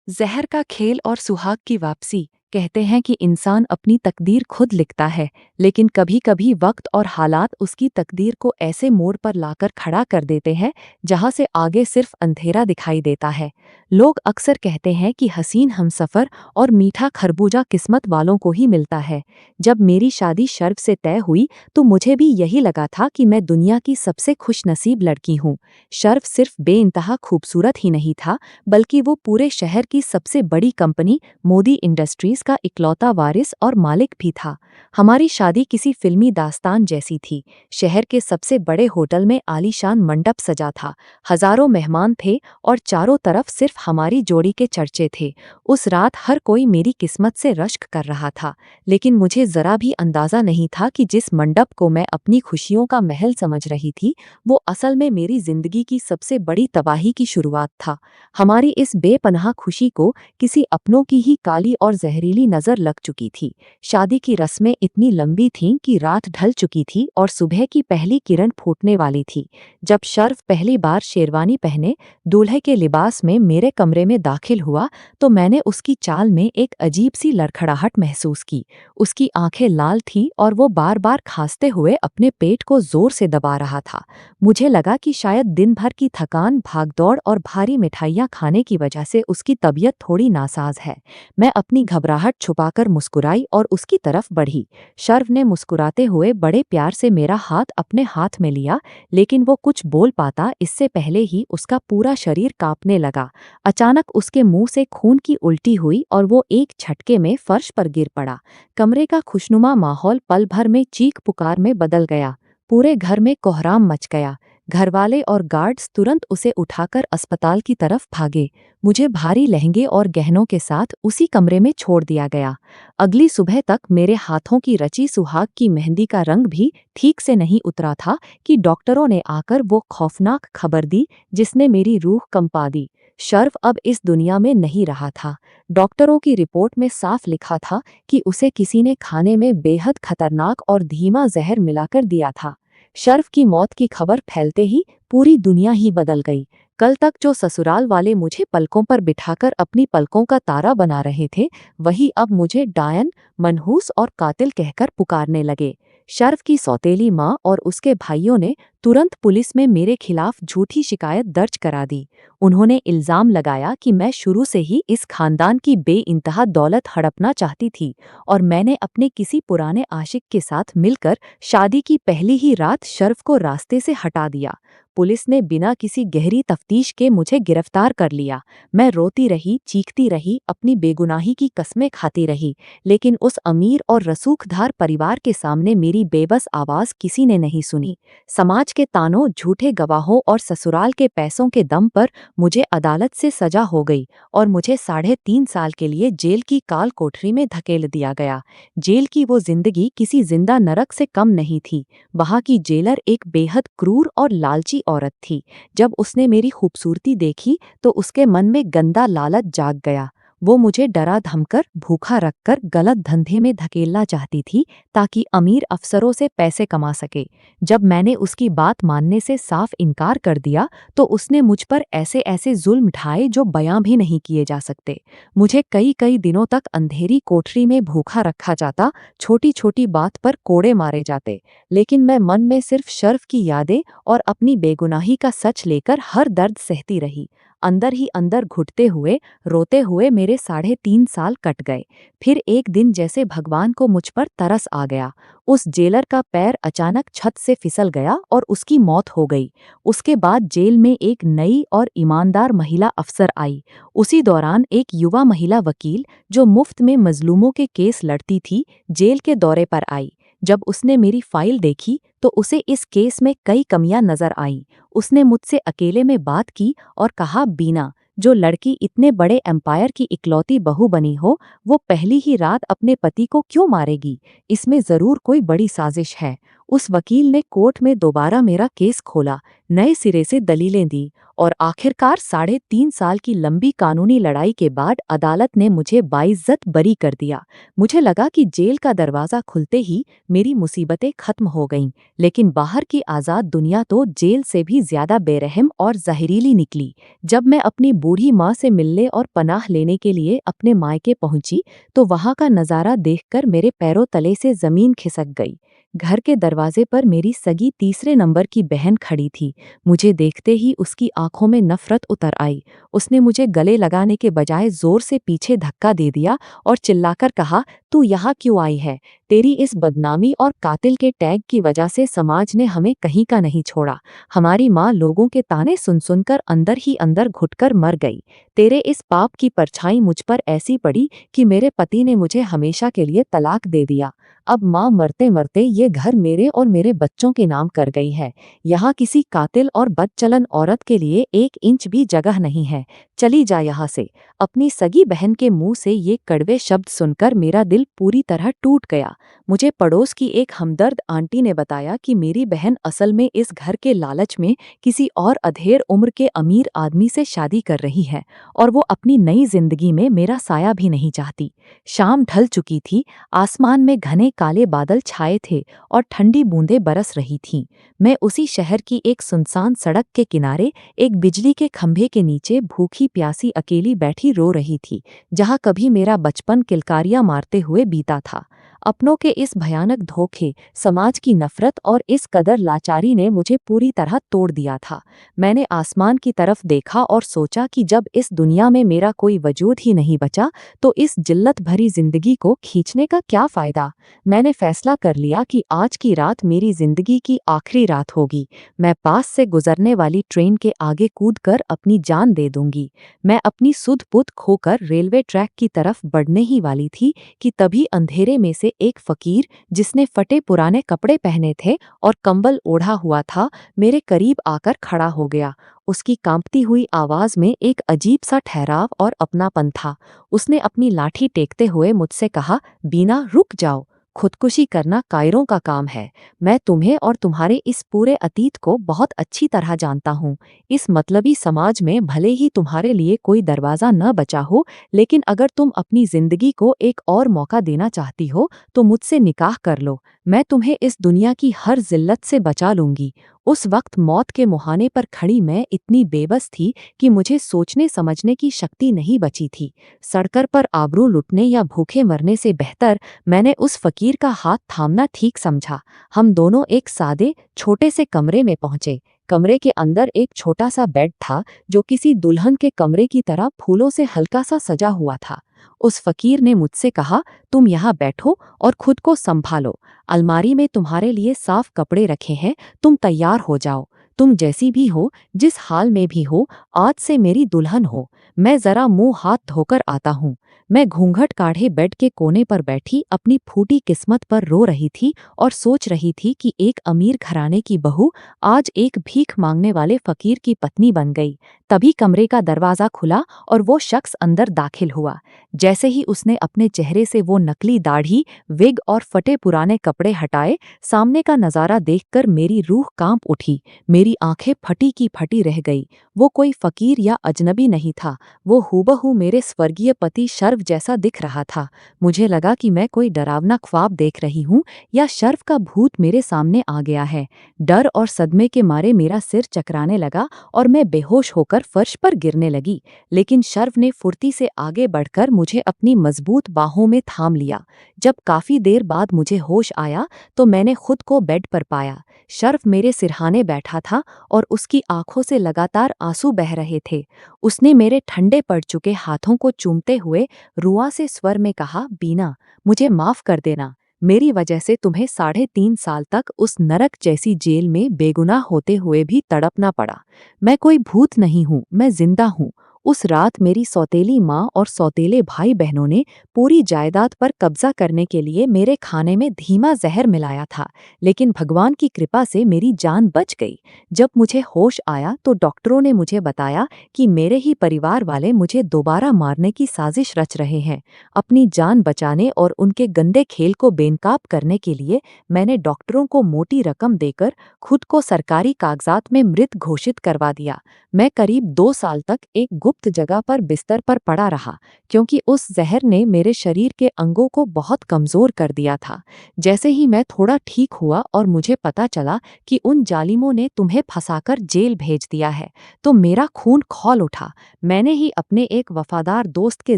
जहर का खेल और सुहाग की वापसी। कहते हैं कि इंसान अपनी तकदीर खुद लिखता है, लेकिन कभी-कभी वक्त और हालात उसकी तकदीर को ऐसे मोड़ पर लाकर खड़ा कर देते हैं जहां से आगे सिर्फ अंधेरा दिखाई देता है। लोग अक्सर कहते हैं कि हसीन हमसफर और मीठा खरबूजा किस्मत वालों को ही मिलता है। जब मेरी शादी शर्व से तय हुई तो मुझे भी यही लगा था कि मैं दुनिया की सबसे खुशनसीब लड़की हूँ। शर्व सिर्फ बेइंतहा खूबसूरत ही नहीं था, बल्कि वो पूरे शहर की सबसे बड़ी कंपनी मोदी इंडस्ट्रीज का इकलौता वारिस और मालिक भी था। हमारी शादी किसी फिल्मी दास्तान जैसी थी। शहर के सबसे बड़े होटल में आलीशान मंडप सजा था। हजारों मेहमान थे और चारों तरफ सिर्फ हमारी जोड़ी के चर्चे थे। उस रात हर कोई मेरी किस्मत से रश्क कर रहा था, लेकिन मुझे जरा भी अंदाजा नहीं था कि जिस मंडप को मैं अपनी खुशियों का महल समझ रही थी, वो असल में मेरी जिंदगी की सबसे बड़ी तबाही की शुरुआत था। हमारी इस बेपनाह खुशी को किसी अपनों की ही काली और जहरीली नजर लग चुकी थी। शादी की रस्में इतनी लंबी थीं कि रात ढल चुकी थी और सुबह की पहली किरण फूटने वाली थी। जब शर्फ पहली बार शेरवानी पहने दूल्हे के लिबास में मेरे कमरे में दाखिल हुआ तो मैंने उसकी चाल में एक अजीब सी लड़खड़ाहट महसूस की। उसकी आंखें लाल थीं और वो बार बार खांसते हुए अपने पेट को जोर से दबा रहा था। मुझे लगा कि शायद दिन भर की थकान, भागदौड़ और भारी मिठाइयाँ खाने की वजह से उसकी तबीयत थोड़ी नासाज है। मैं अपनी घबराहट छुपाकर मुस्कुराई और उसकी तरफ बढ़ी। शर्व ने मुस्कुराते हुए बड़े प्यार से मेरा हाथ अपने हाथ में लिया, लेकिन वो कुछ बोल पाता इससे पहले ही उसका पूरा शरीर कांपने लगा। अचानक उसके मुंह से खून की उल्टी हुई और वो एक झटके में फर्श पर गिर पड़ा। कमरे का खुशनुमा माहौल पल भर में चीख पुकार में बदल गया। पूरे घर में कोहराम मच गया। घरवाले और गार्ड्स तुरंत उसे उठाकर अस्पताल की तरफ भागे। मुझे भारी लहंगे और गहनों के साथ उसी कमरे में छोड़ दिया गया। अगली सुबह तक मेरे हाथों की रची सुहाग की मेहंदी का रंग भी ठीक से नहीं उतरा था कि डॉक्टरों ने आकर वो खौफनाक खबर दी जिसने मेरी रूह कंपा दी। शर्फ अब इस दुनिया में नहीं रहा था। डॉक्टरों की रिपोर्ट में साफ लिखा था कि उसे किसी ने खाने में बेहद खतरनाक और धीमा जहर मिलाकर दिया था। शर्फ की मौत की खबर फैलते ही पूरी दुनिया ही बदल गई। कल तक जो ससुराल वाले मुझे पलकों पर बिठाकर अपनी पलकों का तारा बना रहे थे, वही अब मुझे डायन, मनहूस और कातिल कहकर पुकारने लगे। शर्फ की सौतेली माँ और उसके भाइयों ने तुरंत पुलिस में मेरे खिलाफ झूठी शिकायत दर्ज करा दी। उन्होंने इल्जाम लगाया कि मैं शुरू से ही इस खानदान की बेइंतहा दौलत हड़पना चाहती थी और मैंने अपने किसी पुराने आशिक के साथ मिलकर शादी की पहली ही रात शर्फ को रास्ते से हटा दिया। पुलिस ने बिना किसी गहरी तफ्तीश के मुझे गिरफ्तार कर लिया। मैं रोती रही, चीखती रही, अपनी बेगुनाही की कस्में खाती रही, लेकिन उस अमीर और रसूखदार परिवार के सामने मेरी बेबस आवाज़ किसी ने नहीं सुनी। समाज के तानों, झूठे गवाहों और ससुराल के पैसों के दम पर मुझे अदालत से सजा हो गई और मुझे 3.5 साल के लिए जेल की काल कोठरी में धकेल दिया गया। जेल की वो जिंदगी किसी जिंदा नरक से कम नहीं थी। वहाँ की जेलर एक बेहद क्रूर और लालची औरत थी। जब उसने मेरी खूबसूरती देखी तो उसके मन में गंदा लालच जाग गया। वो मुझे डरा धमकर, भूखा रखकर गलत धंधे में धकेलना चाहती थी ताकि अमीर अफसरों से पैसे कमा सके। जब मैंने उसकी बात मानने से साफ इनकार कर दिया तो उसने मुझ पर ऐसे ऐसे जुल्म ढाए जो बयां भी नहीं किए जा सकते। मुझे कई कई दिनों तक अंधेरी कोठरी में भूखा रखा जाता, छोटी छोटी बात पर कोड़े मारे जाते, लेकिन मैं मन में सिर्फ शर्फ की यादें और अपनी बेगुनाही का सच लेकर हर दर्द सहती रही। अंदर ही अंदर घुटते हुए, रोते हुए मेरे 3.5 साल कट गए। फिर एक दिन जैसे भगवान को मुझ पर तरस आ गया। उस जेलर का पैर अचानक छत से फिसल गया और उसकी मौत हो गई। उसके बाद जेल में एक नई और ईमानदार महिला अफसर आई। उसी दौरान एक युवा महिला वकील जो मुफ्त में मजलूमों के केस लड़ती थी, जेल के दौरे पर आई। जब उसने मेरी फाइल देखी तो उसे इस केस में कई कमियां नजर आईं। उसने मुझसे अकेले में बात की और कहा, बीना, जो लड़की इतने बड़े एम्पायर की इकलौती बहू बनी हो, वो पहली ही रात अपने पति को क्यों मारेगी? इसमें जरूर कोई बड़ी साजिश है। उस वकील ने कोर्ट में दोबारा मेरा केस खोला, नए सिरे से दलीलें दी और आखिरकार 3.5 साल की लंबी कानूनी लड़ाई के बाद अदालत ने मुझे बाइज्जत बरी कर दिया। मुझे लगा कि जेल का दरवाज़ा खुलते ही मेरी मुसीबतें खत्म हो गईं, लेकिन बाहर की आज़ाद दुनिया तो जेल से भी ज़्यादा बेरहम और जहरीली निकली। जब मैं अपनी बूढ़ी माँ से मिलने और पनाह लेने के लिए अपने मायके पहुंची, तो वहाँ का नज़ारा देखकर मेरे पैरों तले से ज़मीन खिसक गई। घर के दरवाजे पर मेरी सगी तीसरे नंबर की बहन खड़ी थी। मुझे देखते ही उसकी आंखों में नफरत उतर आई। उसने मुझे गले लगाने के बजाय जोर से पीछे धक्का दे दिया और चिल्लाकर कहा, तू यहाँ क्यों आई है? तेरी इस बदनामी और कातिल के टैग की वजह से समाज ने हमें कहीं का नहीं छोड़ा। हमारी माँ लोगों के ताने सुन सुनकर अंदर ही अंदर घुटकर मर गई। तेरे इस पाप की परछाई मुझ पर ऐसी पड़ी कि मेरे पति ने मुझे हमेशा के लिए तलाक दे दिया। अब माँ मरते मरते ये घर मेरे और मेरे बच्चों के नाम कर गई है। यहाँ किसी कातिल और बदचलन औरत के लिए 1 इंच भी जगह नहीं है। चली जा यहाँ से। अपनी सगी बहन के मुंह से ये कड़वे शब्द सुनकर मेरा दिल पूरी तरह टूट गया। मुझे पड़ोस की एक हमदर्द आंटी ने बताया कि मेरी बहन असल में इस घर के लालच में किसी और अधेड़ उम्र के अमीर आदमी से शादी कर रही है और वो अपनी नई जिंदगी में मेरा साया भी नहीं चाहती। शाम ढल चुकी थी, आसमान में घने काले बादल छाए थे और ठंडी बूंदें बरस रही थीं। मैं उसी शहर की एक सुनसान सड़क के किनारे एक बिजली के खंभे के नीचे भूखी प्यासी अकेली बैठी रो रही थी, जहाँ कभी मेरा बचपन किलकारियां मारते हुए बीता था। अपनों के इस भयानक धोखे, समाज की नफरत और इस कदर लाचारी ने मुझे पूरी तरह तोड़ दिया था। मैंने आसमान की तरफ देखा और सोचा कि जब इस दुनिया में मेरा कोई वजूद ही नहीं बचा, तो इस जिल्लत भरी जिंदगी को खींचने का क्या फायदा। मैंने फैसला कर लिया कि आज की रात मेरी जिंदगी की आखिरी रात होगी। मैं पास से गुजरने वाली ट्रेन के आगे कूदकर अपनी जान दे दूंगी। मैं अपनी सुध-बुध खोकर रेलवे ट्रैक की तरफ बढ़ने ही वाली थी कि तभी अंधेरे में से एक फकीर, जिसने फटे पुराने कपड़े पहने थे और कंबल ओढ़ा हुआ था, मेरे करीब आकर खड़ा हो गया। उसकी कांपती हुई आवाज में एक अजीब सा ठहराव और अपनापन था। उसने अपनी लाठी टेकते हुए मुझसे कहा, बीना रुक जाओ, खुदकुशी करना कायरों का काम है। मैं तुम्हें और तुम्हारे इस पूरे अतीत को बहुत अच्छी तरह जानता हूँ। इस मतलबी समाज में भले ही तुम्हारे लिए कोई दरवाज़ा न बचा हो, लेकिन अगर तुम अपनी जिंदगी को एक और मौका देना चाहती हो तो मुझसे निकाह कर लो। मैं तुम्हें इस दुनिया की हर जिल्लत से बचा लूंगी। उस वक्त मौत के मुहाने पर खड़ी मैं इतनी बेबस थी कि मुझे सोचने समझने की शक्ति नहीं बची थी। सड़कर पर आबरू लुटने या भूखे मरने से बेहतर मैंने उस फकीर का हाथ थामना ठीक समझा। हम दोनों एक सादे छोटे से कमरे में पहुंचे। कमरे के अंदर एक छोटा सा बेड था, जो किसी दुल्हन के कमरे की तरह फूलों से हल्का सा सजा हुआ था। उस फकीर ने मुझसे कहा, तुम यहाँ बैठो और खुद को संभालो। अलमारी में तुम्हारे लिए साफ कपड़े रखे हैं, तुम तैयार हो जाओ। तुम जैसी भी हो, जिस हाल में भी हो, आज से मेरी दुल्हन हो। मैं जरा मुंह हाथ धोकर आता हूँ। मैं घूंघट काढ़े बेड के कोने पर बैठी अपनी फूटी किस्मत पर रो रही थी और सोच रही थी कि एक अमीर घराने की बहू आज एक भीख मांगने वाले फकीर की पत्नी बन गई। तभी कमरे का दरवाज़ा खुला और वो शख्स अंदर दाखिल हुआ। जैसे ही उसने अपने चेहरे से वो नकली दाढ़ी, विग और फटे पुराने कपड़े हटाए, सामने का नज़ारा देखकर मेरी रूह कांप उठी। मेरी आंखें फटी की फटी रह गई। वो कोई फकीर या अजनबी नहीं था, वो हूबहू मेरे स्वर्गीय पति शर्व जैसा दिख रहा था। मुझे लगा कि मैं कोई डरावना ख्वाब देख रही हूँ या शर्व का भूत मेरे सामने आ गया है। डर और सदमे के मारे मेरा सिर चकराने लगा और मैं बेहोश होकर फर्श पर गिरने लगी, लेकिन शर्व ने फुर्ती से आगे बढ़कर मुझे अपनी मजबूत बाहों में थाम लिया। जब काफी देर बाद मुझे होश आया तो मैंने खुद को बेड पर पाया। शर्व मेरे सिरहाने बैठा था और उसकी आंखों से लगातार आंसू बह रहे थे। उसने मेरे ठंडे पड़ चुके हाथों को चूमते हुए रुआ से स्वर में कहा, बीना, मुझे माफ कर देना। मेरी वजह से तुम्हें 3.5 साल तक उस नरक जैसी जेल में बेगुनाह होते हुए भी तड़पना पड़ा। मैं कोई भूत नहीं हूँ, मैं जिंदा हूँ। उस रात मेरी सौतेली माँ और सौतेले भाई बहनों ने पूरी जायदाद पर कब्जा करने के लिए मेरे खाने में धीमा जहर मिलाया था, लेकिन भगवान की कृपा से मेरी जान बच गई। जब मुझे होश आया तो डॉक्टरों ने मुझे बताया कि मेरे ही परिवार वाले मुझे दोबारा मारने की साजिश रच रहे हैं। अपनी जान बचाने और उनके गंदे खेल को बेनकाब करने के लिए मैंने डॉक्टरों को मोटी रकम देकर खुद को सरकारी कागजात में मृत घोषित करवा दिया। मैं करीब 2 साल तक एक गुप्त जगह पर बिस्तर पर पड़ा रहा, क्योंकि उस जहर ने मेरे शरीर के अंगों को बहुत कमजोर कर दिया था। जैसे ही मैं थोड़ा ठीक हुआ और मुझे पता चला कि उन जालिमों ने तुम्हें फंसाकर जेल भेज दिया है, तो मेरा खून खौल उठा। मैंने ही अपने एक वफादार दोस्त के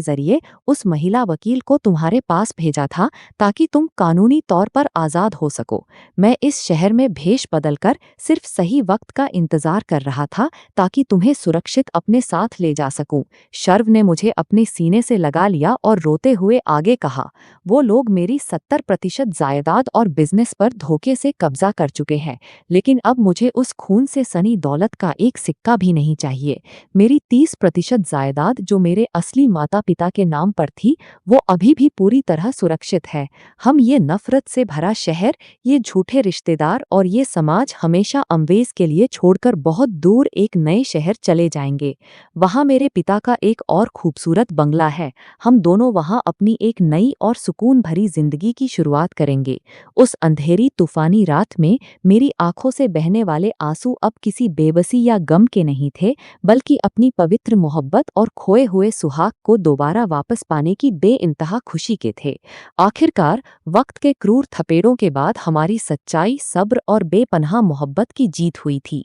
जरिए उस महिला वकील को तुम्हारे पास भेजा था, ताकि तुम कानूनी तौर पर आज़ाद हो सको। मैं इस शहर में भेष बदलकर सिर्फ सही वक्त का इंतजार कर रहा था, ताकि तुम्हें सुरक्षित अपने साथ ले जा सकूं। शर्व ने मुझे अपने सीने से लगा लिया और रोते हुए आगे कहा, वो लोग मेरी 70% जायदाद और बिजनेस पर धोखे से कब्जा कर चुके हैं, लेकिन अब मुझे उस खून से सनी दौलत का एक सिक्का भी नहीं चाहिए। मेरी 30% जायदाद जो मेरे असली माता पिता के नाम पर थी, वो अभी भी पूरी तरह सुरक्षित है। हम ये नफरत से भरा शहर, ये झूठे रिश्तेदार और ये समाज हमेशा अमवेज के लिए छोड़कर बहुत दूर एक नए शहर चले जाएंगे। वहाँ मेरे पिता का एक और खूबसूरत बंगला है। हम दोनों वहाँ अपनी एक नई और सुकून भरी जिंदगी की शुरुआत करेंगे। उस अंधेरी तूफानी रात में मेरी आंखों से बहने वाले आंसू अब किसी बेबसी या गम के नहीं थे, बल्कि अपनी पवित्र मोहब्बत और खोए हुए सुहाग को दोबारा वापस पाने की बेइंतहा खुशी के थे। आखिरकार वक्त के क्रूर थपेड़ों के बाद हमारी सच्चाई, सब्र और बेपनाह मोहब्बत की जीत हुई थी।